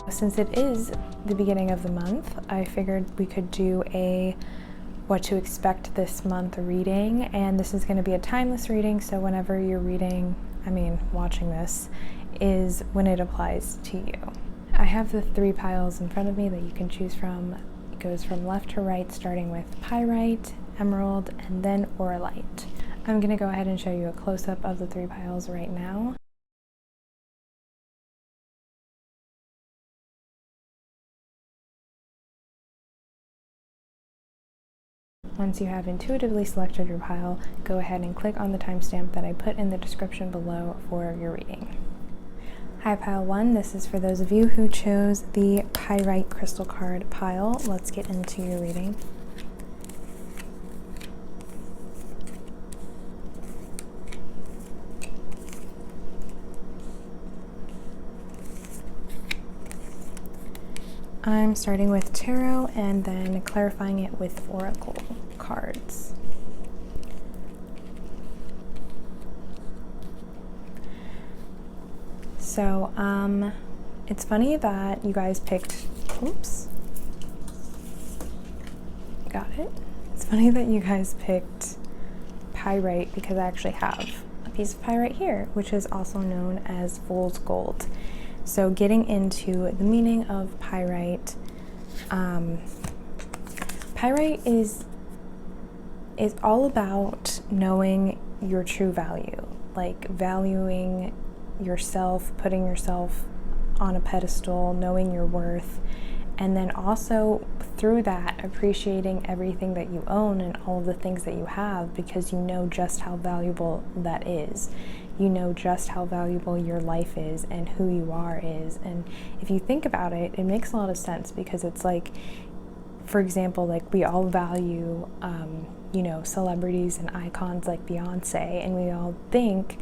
Since it is the beginning of the month, I figured we could do a what to expect this month reading, and this is going to be a timeless reading, so whenever you're watching this is when it applies to you. I have the 3 piles in front of me that you can choose from. It goes from left to right, starting with pyrite, emerald, and then auralite. I'm going to go ahead and show you a close-up of the 3 piles right now. Once you have intuitively selected your pile, go ahead and click on the timestamp that I put in the description below for your reading. Hi, pile 1. This is for those of you who chose the pyrite crystal card pile. Let's get into your reading. I'm starting with tarot and then clarifying it with oracle cards. So, it's funny that you guys picked, got it. It's funny that you guys picked pyrite because I actually have a piece of pyrite here, which is also known as fool's gold. So getting into the meaning of pyrite, pyrite is all about knowing your true value, like valuing yourself, putting yourself on a pedestal, knowing your worth, and then also through that appreciating everything that you own and all of the things that you have, because you know just how valuable that is. You know just how valuable your life is and who you are is. And if you think about it, it makes a lot of sense, because it's like, for example, like we all value celebrities and icons like Beyonce, and we all think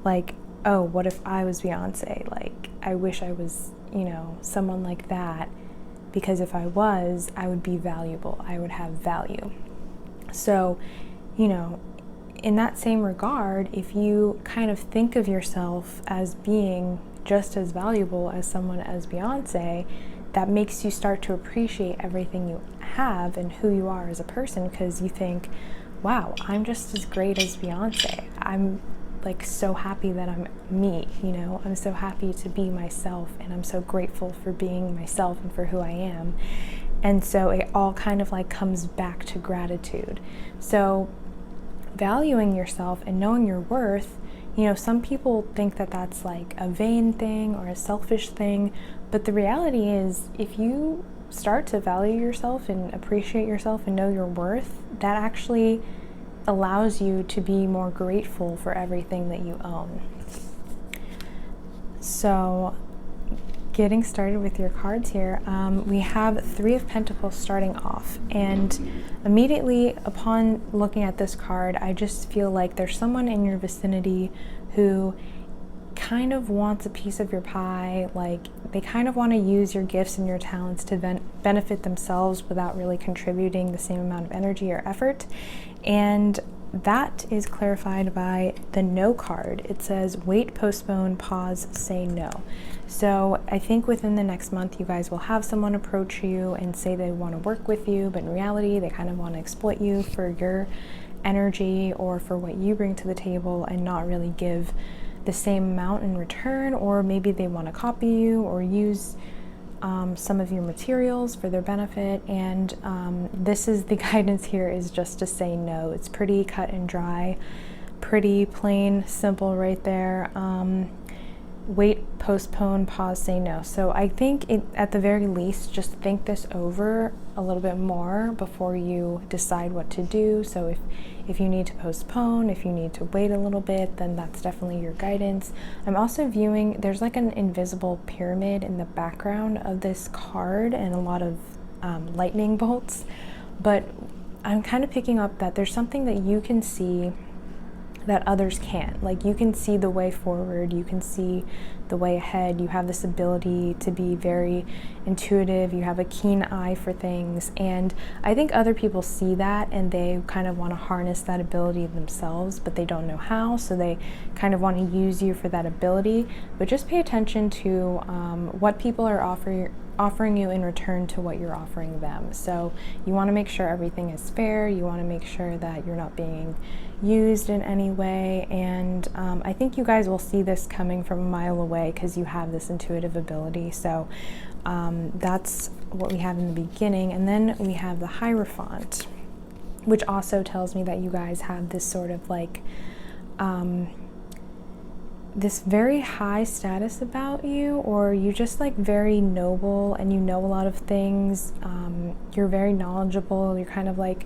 like, oh, what if I was Beyonce? Like, I wish I was, someone like that, because if I was, I would be valuable. I would have value. So, in that same regard, if you kind of think of yourself as being just as valuable as someone as Beyonce, that makes you start to appreciate everything you have and who you are as a person, because you think, wow, I'm just as great as Beyonce. I'm like so happy that I'm me, I'm so happy to be myself, and I'm so grateful for being myself and for who I am. And so it all kind of like comes back to gratitude. So valuing yourself and knowing your worth, some people think that that's like a vain thing or a selfish thing, but the reality is, if you start to value yourself and appreciate yourself and know your worth, that actually allows you to be more grateful for everything that you own. So getting started with your cards here, we have 3 of Pentacles starting off, and immediately upon looking at this card, I just feel like there's someone in your vicinity who kind of wants a piece of your pie. Like, they kind of want to use your gifts and your talents to benefit themselves without really contributing the same amount of energy or effort. And that is clarified by the no card. It says wait, postpone, pause, say no. So I think within the next month, you guys will have someone approach you and say they want to work with you, but in reality, they kind of want to exploit you for your energy or for what you bring to the table, and not really give the same amount in return. Or maybe they want to copy you or use some of your materials for their benefit. And this is the guidance here, is just to say no. It's pretty cut and dry, pretty plain, simple right there. Wait, postpone, pause, say no. So I think at the very least, just think this over a little bit more before you decide what to do. So if you need to postpone, if you need to wait a little bit, then that's definitely your guidance. I'm also viewing, there's like an invisible pyramid in the background of this card and a lot of lightning bolts, but I'm kind of picking up that there's something that you can see that others can't. Like, you can see the way forward, you can see the way ahead, you have this ability to be very intuitive, you have a keen eye for things, and I think other people see that and they kind of want to harness that ability themselves, but they don't know how, so they kind of want to use you for that ability. But just pay attention to what people are offering you in return to what you're offering them. So you want to make sure everything is fair, you want to make sure that you're not being used in any way, and I think you guys will see this coming from a mile away because you have this intuitive ability. So that's what we have in the beginning. And then we have the Hierophant, which also tells me that you guys have this sort of like this very high status about you, or you just like very noble and you know a lot of things. You're very knowledgeable. You're kind of like,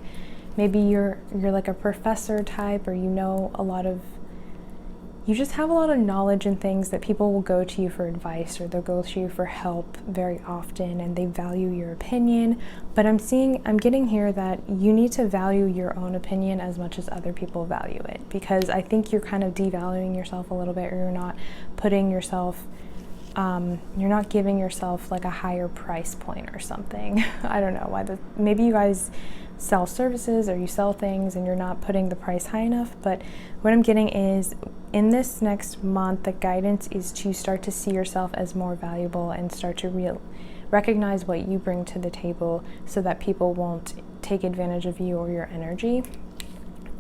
maybe you're like a professor type, or you know a lot of, you just have a lot of knowledge and things that people will go to you for advice, or they'll go to you for help very often, and they value your opinion. But I'm getting here that you need to value your own opinion as much as other people value it, because I think you're kind of devaluing yourself a little bit, or you're not putting yourself, you're not giving yourself like a higher price point or something. I don't know why. Maybe you guys sell services or you sell things and you're not putting the price high enough. But what I'm getting is, in this next month, the guidance is to start to see yourself as more valuable and start to recognize what you bring to the table, so that people won't take advantage of you or your energy.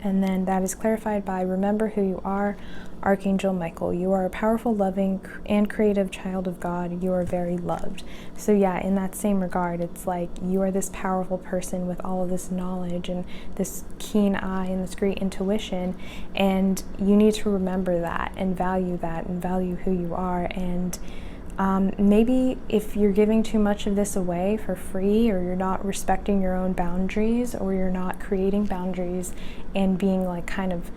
And then that is clarified by, remember who you are, Archangel Michael. You are a powerful, loving, and creative child of God. You are very loved. So yeah, in that same regard, it's like you are this powerful person with all of this knowledge and this keen eye and this great intuition, and you need to remember that and value who you are. And maybe if you're giving too much of this away for free, or you're not respecting your own boundaries, or you're not creating boundaries and being like kind of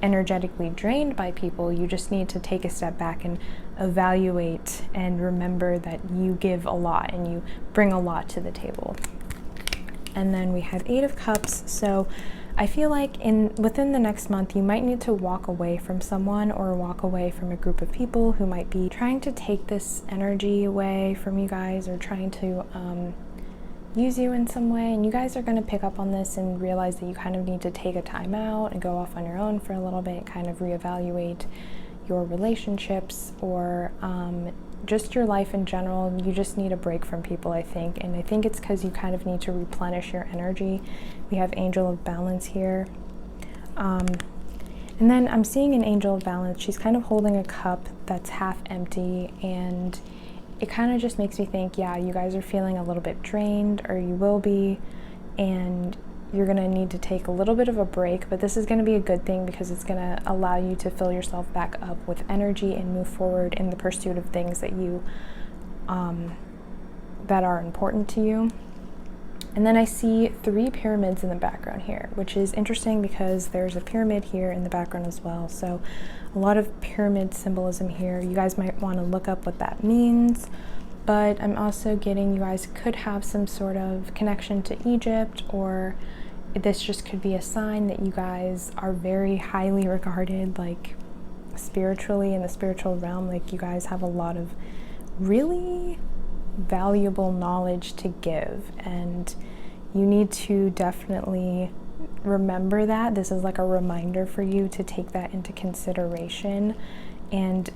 energetically drained by people, you just need to take a step back and evaluate and remember that you give a lot and you bring a lot to the table. And then we have 8 of Cups. So I feel like within the next month, you might need to walk away from someone, or walk away from a group of people who might be trying to take this energy away from you guys, or trying to use you in some way. And you guys are going to pick up on this and realize that you kind of need to take a time out and go off on your own for a little bit, kind of reevaluate your relationships, or just your life in general. You just need a break from people, I think. And I think it's because you kind of need to replenish your energy. We have Angel of Balance here. And then I'm seeing an Angel of Balance. She's kind of holding a cup that's half empty, and it kind of just makes me think, yeah, you guys are feeling a little bit drained, or you will be, and you're going to need to take a little bit of a break. But this is going to be a good thing, because it's going to allow you to fill yourself back up with energy and move forward in the pursuit of things that you that are important to you. And then I see 3 pyramids in the background here, which is interesting because there's a pyramid here in the background as well. So a lot of pyramid symbolism here. You guys might want to look up what that means. But I'm also getting, you guys could have some sort of connection to Egypt, or this just could be a sign that you guys are very highly regarded, like spiritually, in the spiritual realm. Like, you guys have a lot of really valuable knowledge to give, and you need to definitely remember that. This is like a reminder for you to take that into consideration, and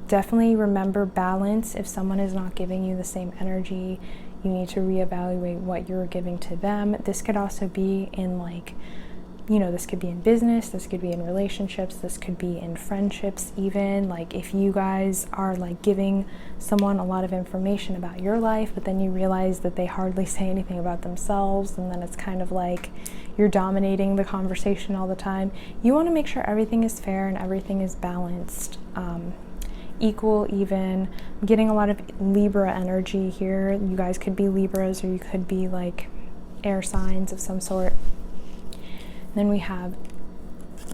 definitely remember balance. If someone is not giving you the same energy, you need to reevaluate what you're giving to them. This could also be in, like, you know, this could be in business, this could be in relationships, this could be in friendships even. Like, if you guys are like giving someone a lot of information about your life, but then you realize that they hardly say anything about themselves, and then it's kind of like you're dominating the conversation all the time. You want to make sure everything is fair and everything is balanced, equal, even. I'm getting a lot of Libra energy here. You guys could be Libras, or you could be like air signs of some sort. Then we have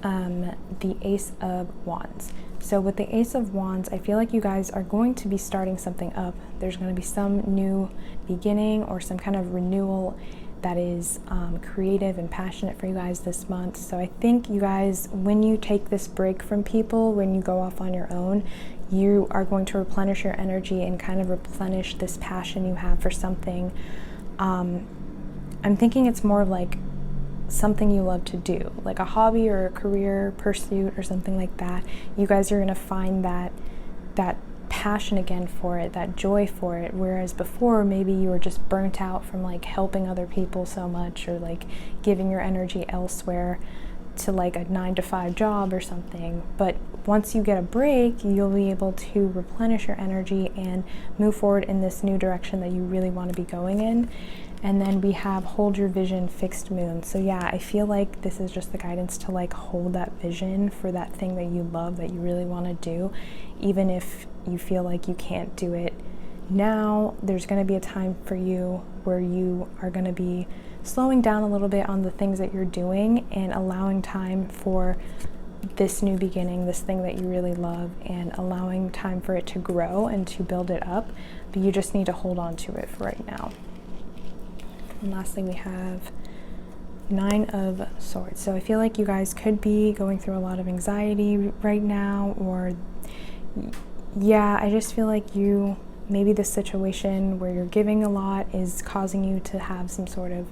the Ace of Wands. So with the Ace of Wands, I feel like you guys are going to be starting something up. There's going to be some new beginning or some kind of renewal that is creative and passionate for you guys this month. So I think you guys, when you take this break from people, when you go off on your own, you are going to replenish your energy and kind of replenish this passion you have for something. I'm thinking it's more of like something you love to do, like a hobby or a career pursuit or something like that. You guys are going to find that passion again for it, that joy for it, whereas before maybe you were just burnt out from like helping other people so much, or like giving your energy elsewhere to like a 9-to-5 job or something. But once you get a break, you'll be able to replenish your energy and move forward in this new direction that you really want to be going in. And then we have hold your vision, fixed moon. So yeah, I feel like this is just the guidance to like hold that vision for that thing that you love, that you really want to do. Even if you feel like you can't do it now, there's going to be a time for you where you are going to be slowing down a little bit on the things that you're doing and allowing time for this new beginning, this thing that you really love, and allowing time for it to grow and to build it up. But you just need to hold on to it for right now. And lastly, we have 9 of Swords. So I feel like you guys could be going through a lot of anxiety right now, or yeah, I just feel like maybe this situation where you're giving a lot is causing you to have some sort of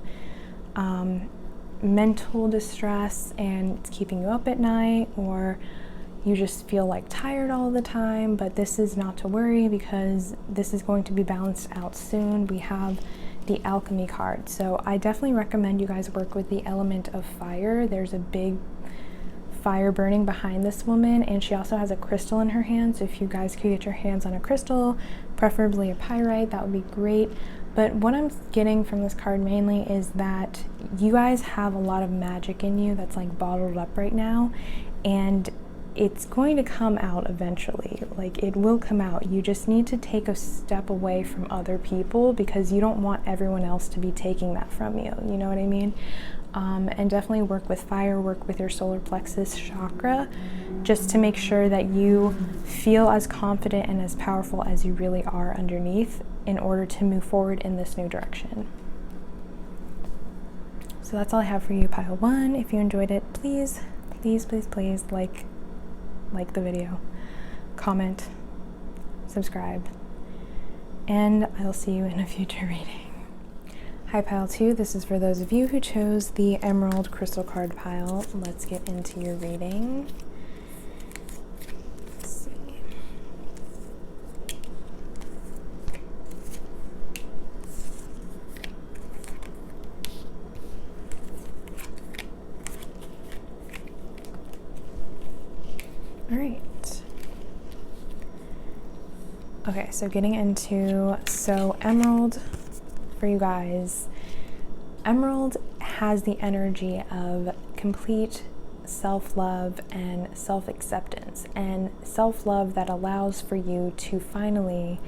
mental distress, and it's keeping you up at night, or you just feel like tired all the time. But this is not to worry, because this is going to be balanced out soon. We have the Alchemy card. So I definitely recommend you guys work with the element of fire. There's a big fire burning behind this woman, and she also has a crystal in her hand. So if you guys could get your hands on a crystal, preferably a pyrite, that would be great. But what I'm getting from this card mainly is that you guys have a lot of magic in you that's like bottled up right now, and it's going to come out eventually. Like, it will come out. You just need to take a step away from other people, because you don't want everyone else to be taking that from you. You know what I mean? And definitely work with fire, work with your solar plexus chakra, just to make sure that you feel as confident and as powerful as you really are underneath, in order to move forward in this new direction. So that's all I have for you, pile 1. If you enjoyed it, please like the video, comment, subscribe, and I'll see you in a future reading. Hi, pile 2. This is for those of you who chose the Emerald Crystal card pile. Let's get into your reading. Let's see. All right. Okay, so getting into, Emerald, for you guys, Emerald has the energy of complete self-love and self-acceptance, and self-love that allows for you to finally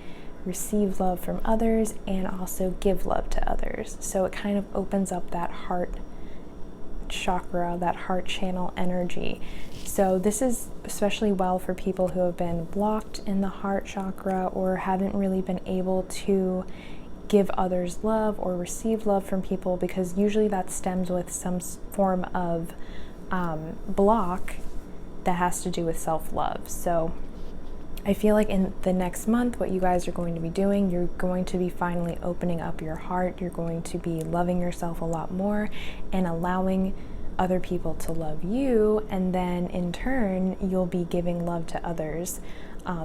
receive love from others and also give love to others. So it kind of opens up that heart chakra, that heart channel energy. So this is especially well for people who have been blocked in the heart chakra, or haven't really been able to give others love or receive love from people, because usually that stems with some form of block that has to do with self-love. So I feel like in the next month, what you guys are going to be doing, you're going to be finally opening up your heart. You're going to be loving yourself a lot more and allowing other people to love you, and then in turn you'll be giving love to others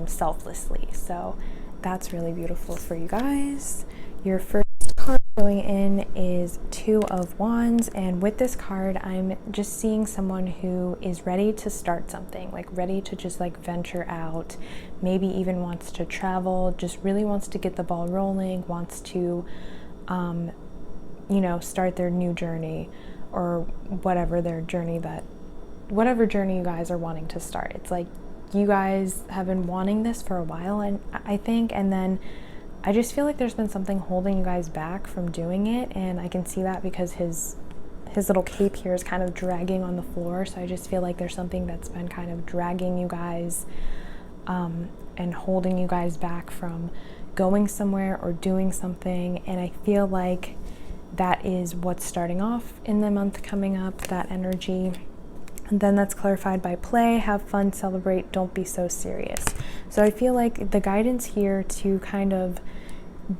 selflessly. So that's really beautiful for you guys. Your first card going in is 2 of Wands, and with this card I'm just seeing someone who is ready to start something, like ready to just like venture out, maybe even wants to travel, just really wants to get the ball rolling, wants to start their new journey, or whatever journey you guys are wanting to start. It's like you guys have been wanting this for a while, and I think, and then I just feel like there's been something holding you guys back from doing it, and I can see that because his little cape here is kind of dragging on the floor. So I just feel like there's something that's been kind of dragging you guys and holding you guys back from going somewhere or doing something. And I feel like that is what's starting off in the month coming up, that energy. And then that's clarified by play, have fun, celebrate, don't be so serious. So I feel like the guidance here to kind of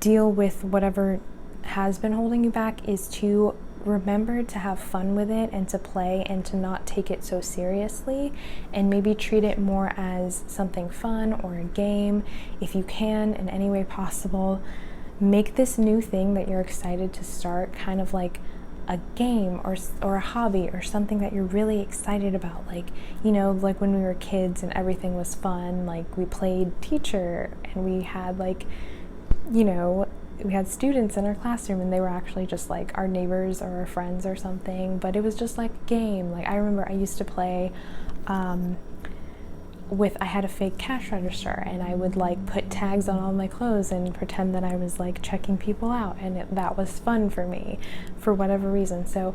deal with whatever has been holding you back is to remember to have fun with it and to play and to not take it so seriously, and maybe treat it more as something fun or a game. If you can, in any way possible, make this new thing that you're excited to start kind of like a game or a hobby or something that you're really excited about. Like, you know, like when we were kids and everything was fun, like we played teacher and we had like, you know, we had students in our classroom and they were actually just like our neighbors or our friends or something, but it was just like a game. Like I remember I used to play I had a fake cash register, and I would like put tags on all my clothes and pretend that I was like checking people out, and that was fun for me for whatever reason. So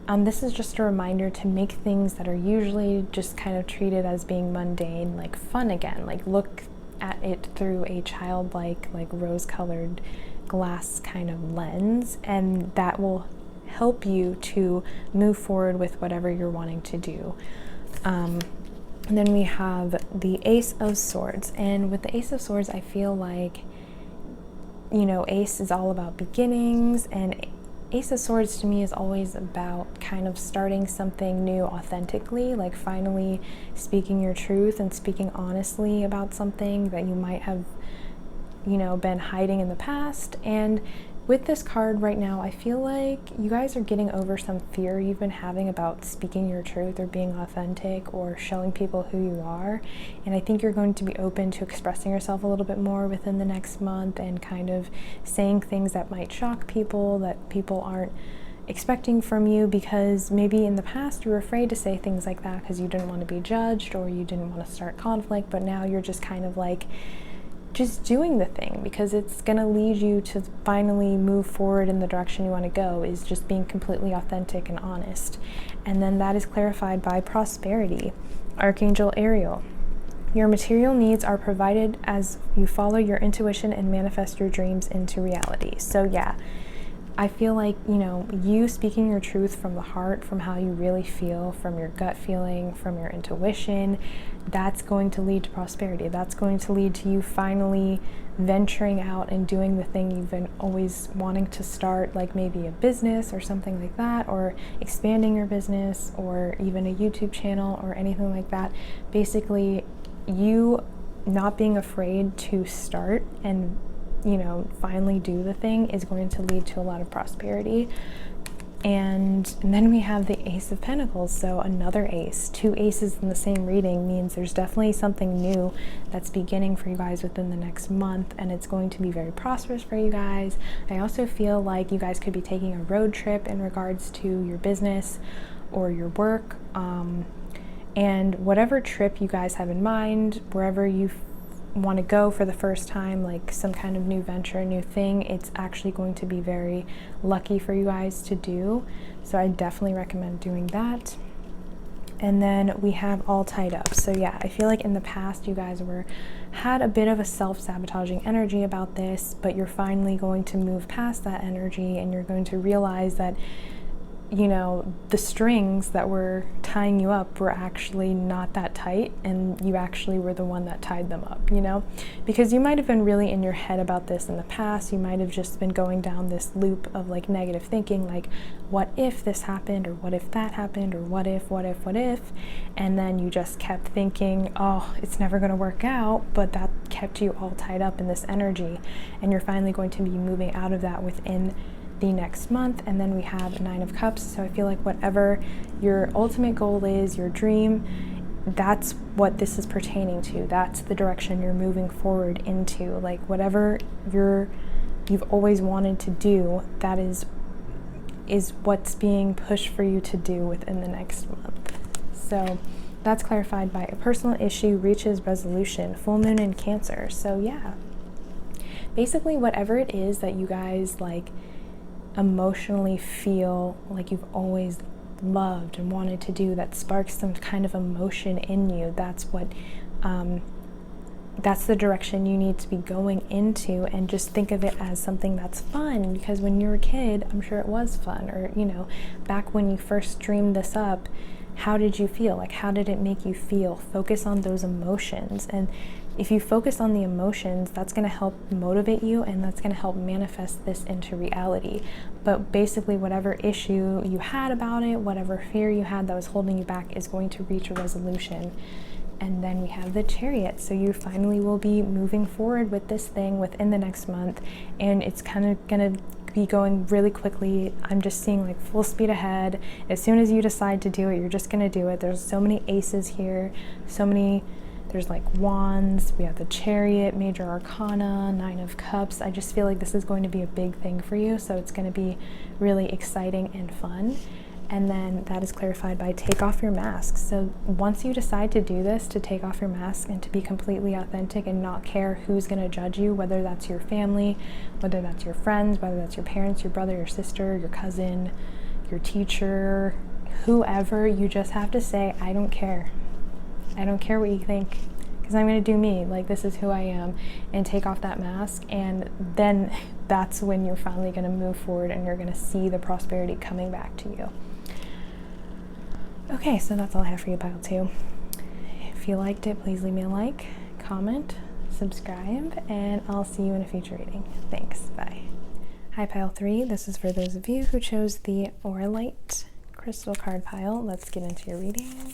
this is just a reminder to make things that are usually just kind of treated as being mundane like fun again. Like look at it through a childlike, like rose-colored glass kind of lens, and that will help you to move forward with whatever you're wanting to do. And then we have the Ace of Swords, and with the Ace of Swords, I feel like, you know, Ace is all about beginnings, and Ace of Swords to me is always about kind of starting something new authentically, like finally speaking your truth and speaking honestly about something that you might have, you know, been hiding in the past. And with this card right now, I feel like you guys are getting over some fear you've been having about speaking your truth or being authentic or showing people who you are. And I think you're going to be open to expressing yourself a little bit more within the next month and kind of saying things that might shock people, that people aren't expecting from you, because maybe in the past you were afraid to say things like that because you didn't want to be judged or you didn't want to start conflict, but now you're just kind of like just doing the thing because it's going to lead you to finally move forward in the direction you want to go, is just being completely authentic and honest. And then that is clarified by prosperity. Archangel Ariel. Your material needs are provided as you follow your intuition and manifest your dreams into reality. So yeah, I feel like, you know, you speaking your truth from the heart, from how you really feel, from your gut feeling, from your intuition, that's going to lead to prosperity. That's going to lead to you finally venturing out and doing the thing you've been always wanting to start, like maybe a business or something like that, or expanding your business, or even a YouTube channel or anything like that. Basically, you not being afraid to start and, you know, finally do the thing is going to lead to a lot of prosperity. And then we have the Ace of Pentacles, so another ace. Two aces in the same reading means there's definitely something new that's beginning for you guys within the next month, and it's going to be very prosperous for you guys. I also feel like you guys could be taking a road trip in regards to your business or your work, and whatever trip you guys have in mind, wherever you want to go for the first time, like some kind of new venture, new thing, it's actually going to be very lucky for you guys to do. So I definitely recommend doing that. And then we have all tied up. So yeah, I feel like in the past you guys had a bit of a self-sabotaging energy about this, but you're finally going to move past that energy, and you're going to realize that, you know, the strings that were tying you up were actually not that tight, and you actually were the one that tied them up, you know, because you might have been really in your head about this in the past. You might have just been going down this loop of like negative thinking, like what if this happened, or what if that happened, or what if, and then you just kept thinking, oh, it's never going to work out, but that kept you all tied up in this energy, and you're finally going to be moving out of that within the next month. And then we have a Nine of Cups. So I feel like whatever your ultimate goal is, your dream, that's what this is pertaining to. That's the direction you're moving forward into. Like whatever you've always wanted to do, that is what's being pushed for you to do within the next month. So that's clarified by a personal issue reaches resolution, full moon in Cancer. So yeah, basically whatever it is that you guys like emotionally feel like you've always loved and wanted to do, that sparks some kind of emotion in you, that's what that's the direction you need to be going into, and just think of it as something that's fun, because when you were a kid, I'm sure it was fun. Or, you know, back when you first dreamed this up, how did you feel? Like, how did it make you feel? Focus on those emotions. And if you focus on the emotions, that's going to help motivate you, and that's going to help manifest this into reality. But basically, whatever issue you had about it, whatever fear you had that was holding you back, is going to reach a resolution. And then we have the Chariot. So you finally will be moving forward with this thing within the next month, and it's kind of going to be going really quickly. I'm just seeing like full speed ahead. As soon as you decide to do it, you're just going to do it. There's so many aces here, there's like wands, we have the Chariot, major arcana, 9 of cups. I just feel like this is going to be a big thing for you, so it's going to be really exciting and fun. And then that is clarified by take off your mask. So once you decide to do this, to take off your mask and to be completely authentic and not care who's going to judge you, whether that's your family, whether that's your friends, whether that's your parents, your brother, your sister, your cousin, your teacher, whoever, you just have to say, I don't care. I don't care what you think, because I'm going to do me. Like, this is who I am, and take off that mask. And then that's when you're finally going to move forward, and you're going to see the prosperity coming back to you. Okay, so that's all I have for you, pile 2. If you liked it, please leave me a like, comment, subscribe, and I'll see you in a future reading. Thanks, bye. Hi, pile 3. This is for those of you who chose the Auralite crystal card pile. Let's get into your reading.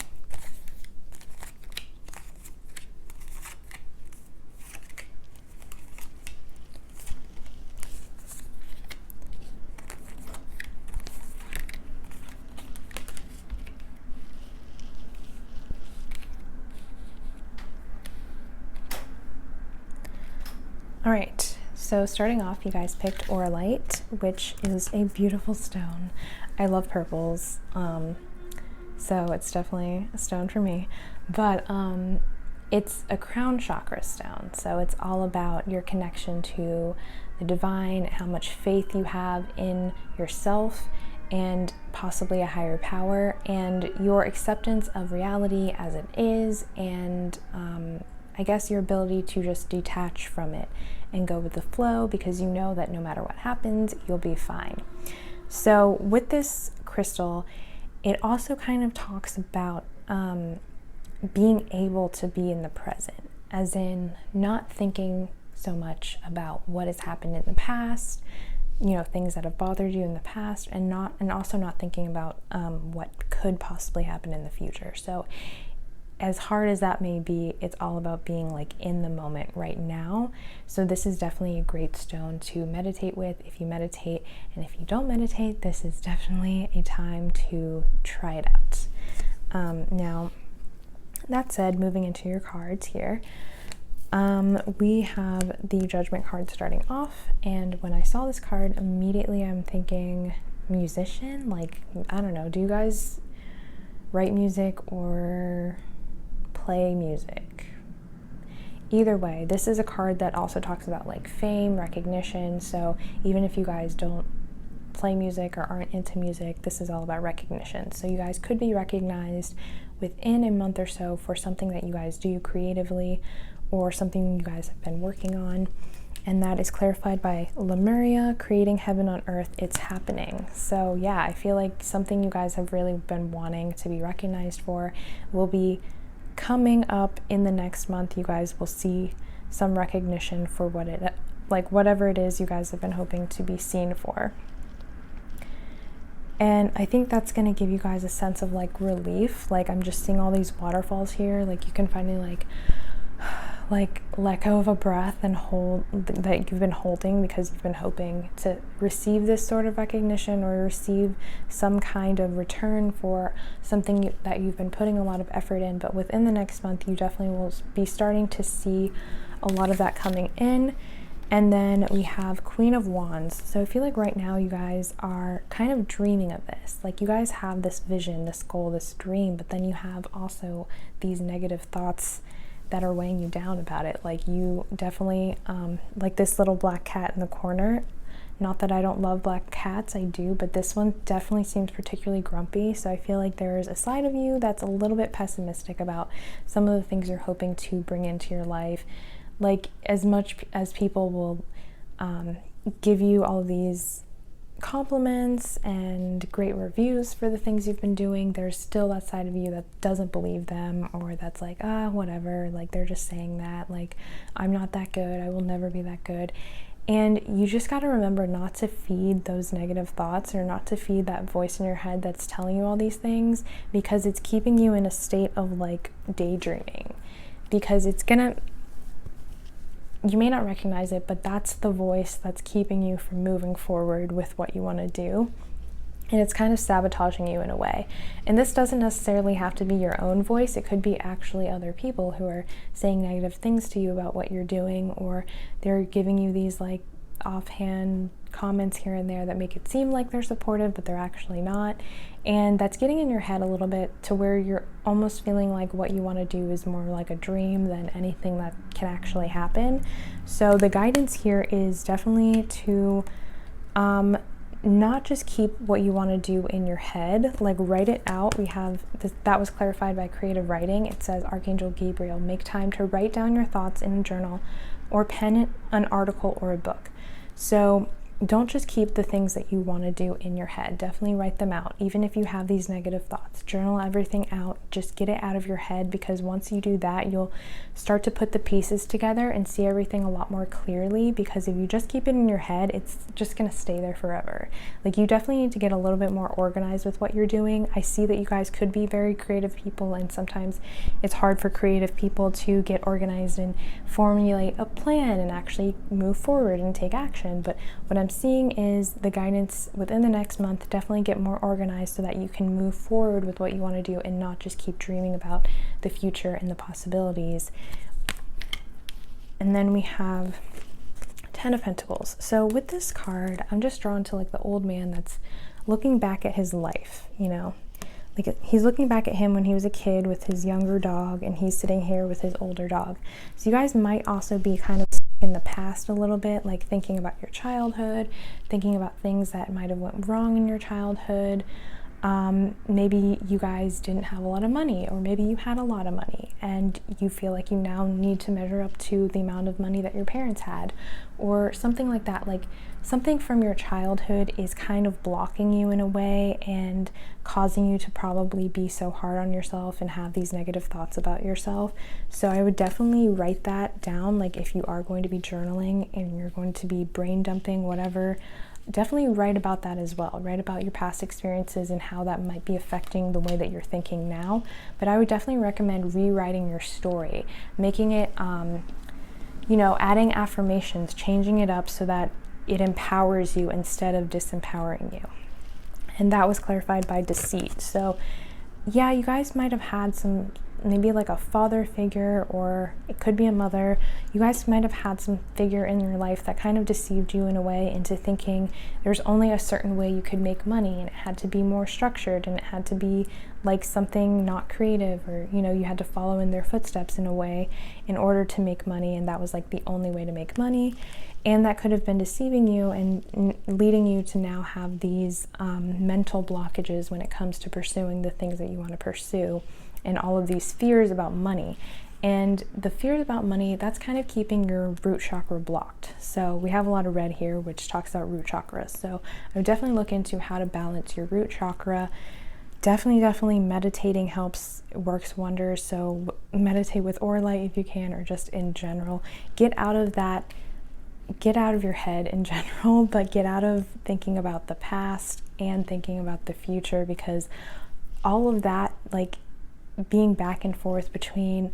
All right, so starting off, you guys picked Auralite, which is a beautiful stone. I love purples, so it's definitely a stone for me. But it's a crown chakra stone, so it's all about your connection to the divine, how much faith you have in yourself and possibly a higher power, and your acceptance of reality as it is, and I guess your ability to just detach from it and go with the flow, because you know that no matter what happens, you'll be fine. So with this crystal, it also kind of talks about being able to be in the present, as in not thinking so much about what has happened in the past, you know, things that have bothered you in the past, and also not thinking about what could possibly happen in the future. So as hard as that may be, it's all about being like in the moment right now. So this is definitely a great stone to meditate with if you meditate, and if you don't meditate, this is definitely a time to try it out. Now, that said, moving into your cards here, we have the Judgment card starting off, and when I saw this card, immediately I'm thinking musician. Like, I don't know, do you guys write music or play music? Either way, this is a card that also talks about like fame, recognition. So even if you guys don't play music or aren't into music, this is all about recognition. So you guys could be recognized within a month or so for something that you guys do creatively, or something you guys have been working on. And that is clarified by Lemuria, creating heaven on earth. It's happening. So yeah, I feel like something you guys have really been wanting to be recognized for will be coming up in the next month. You guys will see some recognition for what it, like whatever it is you guys have been hoping to be seen for. And I think that's going to give you guys a sense of like relief. Like, I'm just seeing all these waterfalls here. Like, you can finally like let go of a breath and hold that you've been holding, because you've been hoping to receive this sort of recognition or receive some kind of return for something that you've been putting a lot of effort in. But within the next month, you definitely will be starting to see a lot of that coming in. And then we have Queen of Wands. So I feel like right now you guys are kind of dreaming of this. Like, you guys have this vision, this goal, this dream, but then you have also these negative thoughts that are weighing you down about it. Like, you definitely, like this little black cat in the corner, Not that I don't love black cats, I do, but this one definitely seems particularly grumpy. So I feel like there's a side of you that's a little bit pessimistic about some of the things you're hoping to bring into your life. Like, as much as people will give you all of these compliments and great reviews for the things you've been doing, there's still that side of you that doesn't believe them, or that's like, whatever, like they're just saying that, like I'm not that good, I will never be that good. And you just got to remember not to feed those negative thoughts, or not to feed that voice in your head that's telling you all these things, because it's keeping you in a state of like daydreaming, because you may not recognize it, but that's the voice that's keeping you from moving forward with what you want to do. And it's kind of sabotaging you in a way. And this doesn't necessarily have to be your own voice. It could be actually other people who are saying negative things to you about what you're doing, or they're giving you these like offhand comments here and there that make it seem like they're supportive, but they're actually not. And that's getting in your head a little bit to where you're almost feeling like what you want to do is more like a dream than anything that can actually happen. So the guidance here is definitely to not just keep what you want to do in your head, like write it out. We have this, that was clarified by creative writing. It says, Archangel Gabriel, make time to write down your thoughts in a journal or pen an article or a book. So don't just keep the things that you want to do in your head. Definitely write them out. Even if you have these negative thoughts, journal everything out. Just get it out of your head, because once you do that, you'll start to put the pieces together and see everything a lot more clearly. Because if you just keep it in your head, it's just going to stay there forever. Like, you definitely need to get a little bit more organized with what you're doing. I see that you guys could be very creative people, and sometimes it's hard for creative people to get organized and formulate a plan and actually move forward and take action. But what I'm seeing is the guidance within the next month, definitely get more organized so that you can move forward with what you want to do and not just keep dreaming about the future and the possibilities. And then we have 10 of Pentacles. So with this card, I'm just drawn to like the old man that's looking back at his life, you know, like he's looking back at him when he was a kid with his younger dog, and he's sitting here with his older dog. So you guys might also be kind of in the past a little bit, like thinking about your childhood, thinking about things that might have went wrong in your childhood. Maybe you guys didn't have a lot of money, or maybe you had a lot of money and you feel like you now need to measure up to the amount of money that your parents had, or something like that. Like something from your childhood is kind of blocking you in a way and causing you to probably be so hard on yourself and have these negative thoughts about yourself. So I would definitely write that down. Like if you are going to be journaling and you're going to be brain dumping, whatever, definitely write about that as well. Write about your past experiences and how that might be affecting the way that you're thinking now. But I would definitely recommend rewriting your story, making it, adding affirmations, changing it up so that it empowers you instead of disempowering you. And that was clarified by deceit. So yeah, you guys might have had some, maybe like a father figure, or it could be a mother. You guys might have had some figure in your life that kind of deceived you in a way into thinking there's only a certain way you could make money, and it had to be more structured, and it had to be like something not creative, or you had to follow in their footsteps in a way in order to make money, and that was like the only way to make money. And that could have been deceiving you and leading you to now have these mental blockages when it comes to pursuing the things that you want to pursue, and all of these fears about money. And the fears about money, that's kind of keeping your root chakra blocked. So we have a lot of red here, which talks about root chakra. So I would definitely look into how to balance your root chakra. Definitely meditating helps, works wonders. So meditate with aura light if you can, or just in general. Get out of your head in general, but get out of thinking about the past and thinking about the future, because all of that, like being back and forth between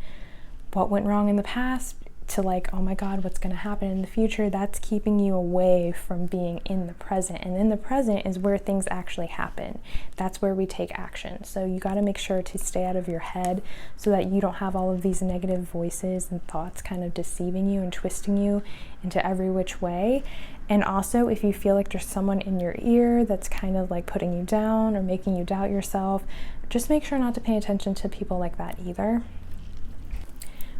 what went wrong in the past to like, oh my God, what's going to happen in the future, that's keeping you away from being in the present. And in the present is where things actually happen. That's where we take action. So you got to make sure to stay out of your head so that you don't have all of these negative voices and thoughts kind of deceiving you and twisting you into every which way. And also, if you feel like there's someone in your ear that's kind of like putting you down or making you doubt yourself, just make sure not to pay attention to people like that either.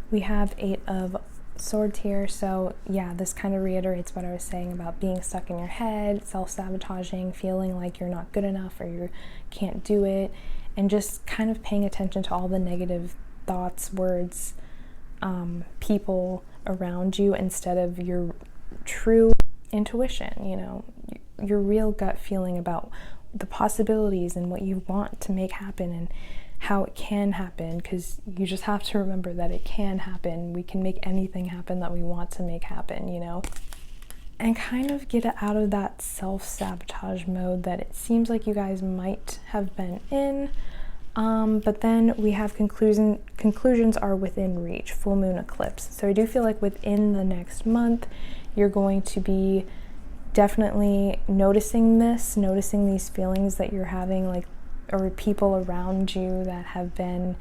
We have 8 of swords here. So yeah, this kind of reiterates what I was saying about being stuck in your head, self-sabotaging, feeling like you're not good enough or you can't do it, and just kind of paying attention to all the negative thoughts, words, people around you instead of your true intuition, you know, your real gut feeling about the possibilities and what you want to make happen and how it can happen, because you just have to remember that it can happen. We can make anything happen that we want to make happen, you know, and kind of get out of that self-sabotage mode that it seems like you guys might have been in. But then we have conclusions are within reach, full moon eclipse. So I do feel like within the next month, you're going to be definitely noticing these feelings that you're having, like, or people around you that have been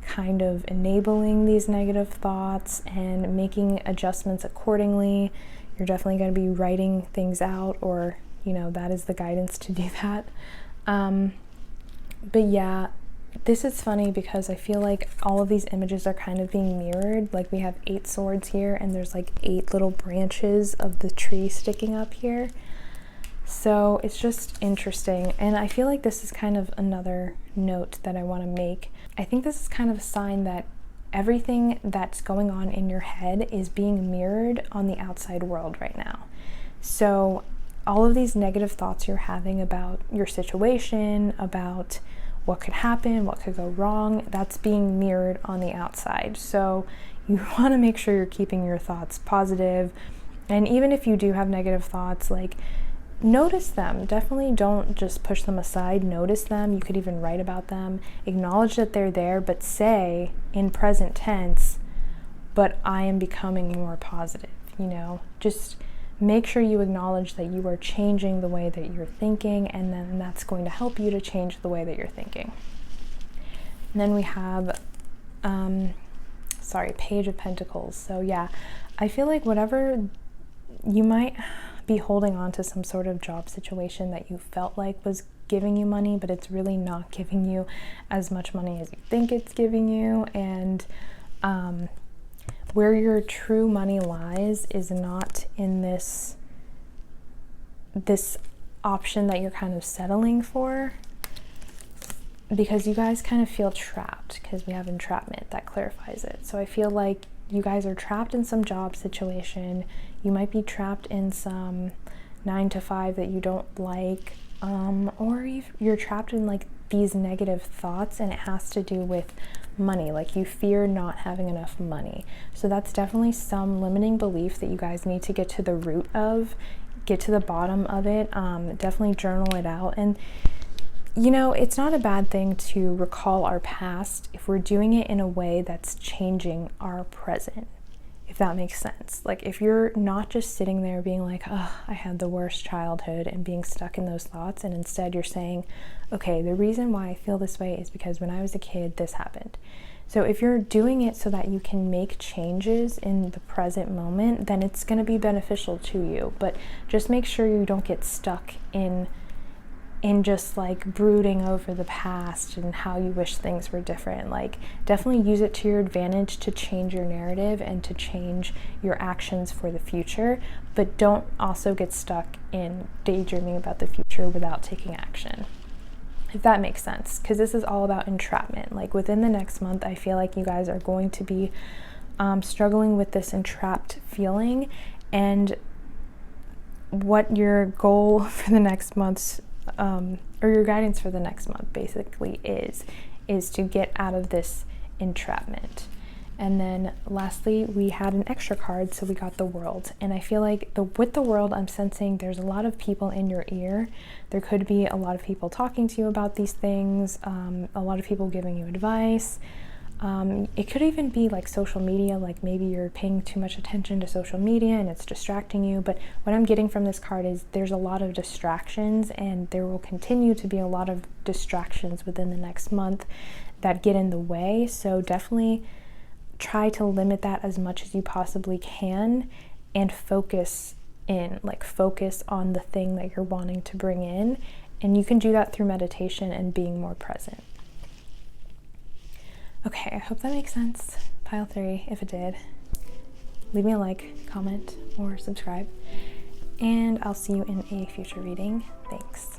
kind of enabling these negative thoughts and making adjustments accordingly. You're definitely going to be writing things out, or, you know, that is the guidance to do that. But yeah, this is funny because I feel like all of these images are kind of being mirrored. Like, we have 8 swords here and there's like 8 little branches of the tree sticking up here. So it's just interesting. And I feel like this is kind of another note that I want to make. I think this is kind of a sign that everything that's going on in your head is being mirrored on the outside world right now. So all of these negative thoughts you're having about your situation, about what could happen, what could go wrong, that's being mirrored on the outside. So you want to make sure you're keeping your thoughts positive. And even if you do have negative thoughts, like, notice them. Definitely don't just push them aside. Notice them. You could even write about them. Acknowledge that they're there, but say in present tense, but I am becoming more positive, you know? Just make sure you acknowledge that you are changing the way that you're thinking, and then that's going to help you to change the way that you're thinking. And then we have, Page of Pentacles. So yeah, I feel like whatever you might be holding on to, some sort of job situation that you felt like was giving you money, but it's really not giving you as much money as you think it's giving you. And where your true money lies is not in this option that you're kind of settling for, because you guys kind of feel trapped, because we have entrapment that clarifies it. So I feel like you guys are trapped in some job situation. You might be trapped in some 9-to-5 that you don't like, or you're trapped in like these negative thoughts, and it has to do with money. Like, you fear not having enough money. So that's definitely some limiting belief that you guys need to get to the root of, get to the bottom of it. Definitely journal it out. And you know, it's not a bad thing to recall our past if we're doing it in a way that's changing our present, if that makes sense. Like, if you're not just sitting there being like, oh, I had the worst childhood, and being stuck in those thoughts, and instead you're saying, okay, the reason why I feel this way is because when I was a kid, this happened. So if you're doing it so that you can make changes in the present moment, then it's going to be beneficial to you. But just make sure you don't get stuck in just like brooding over the past and how you wish things were different. Like, definitely use it to your advantage to change your narrative and to change your actions for the future, but don't also get stuck in daydreaming about the future without taking action, if that makes sense. Because this is all about entrapment. Like, within the next month, I feel like you guys are going to be struggling with this entrapped feeling, and what your goal for the next month's or your guidance for the next month basically is to get out of this entrapment. And then lastly, we had an extra card, so we got the World. And I feel like with the World, I'm sensing there's a lot of people in your ear. There could be a lot of people talking to you about these things, a lot of people giving you advice. It could even be like social media, like maybe you're paying too much attention to social media and it's distracting you. But what I'm getting from this card is there's a lot of distractions, and there will continue to be a lot of distractions within the next month that get in the way. So definitely try to limit that as much as you possibly can, and focus on the thing that you're wanting to bring in. And you can do that through meditation and being more present. Okay, I hope that makes sense. Pile 3, if it did. leave me a like, comment, or subscribe. And I'll see you in a future reading. Thanks.